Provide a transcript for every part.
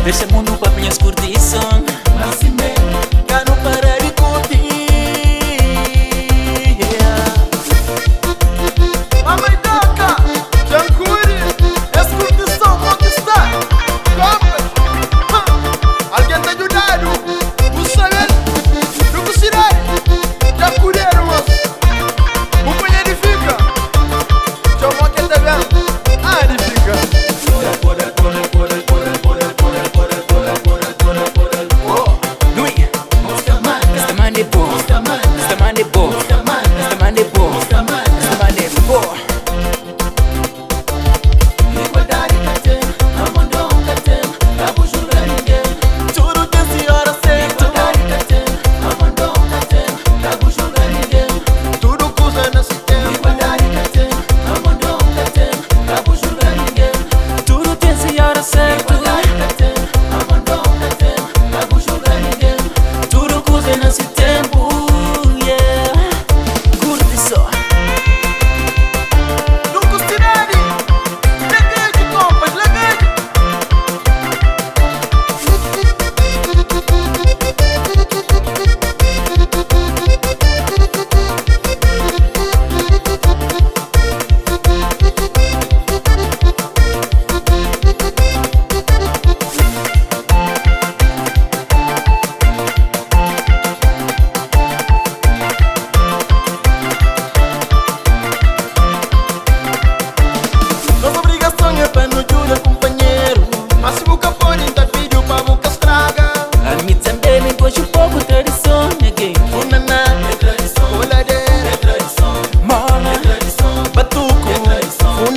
Deixa mundo pra minhas curtição. Assim mesmo, quero parar de curtir. Mamãe toca, Jancuri, essa curtição conquistar. Alguém tá ajudado? O Sagan, não conseguirá. Jancuri era o moço. O punho edifica. Chamou que tá vendo? Ah, edifica.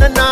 Na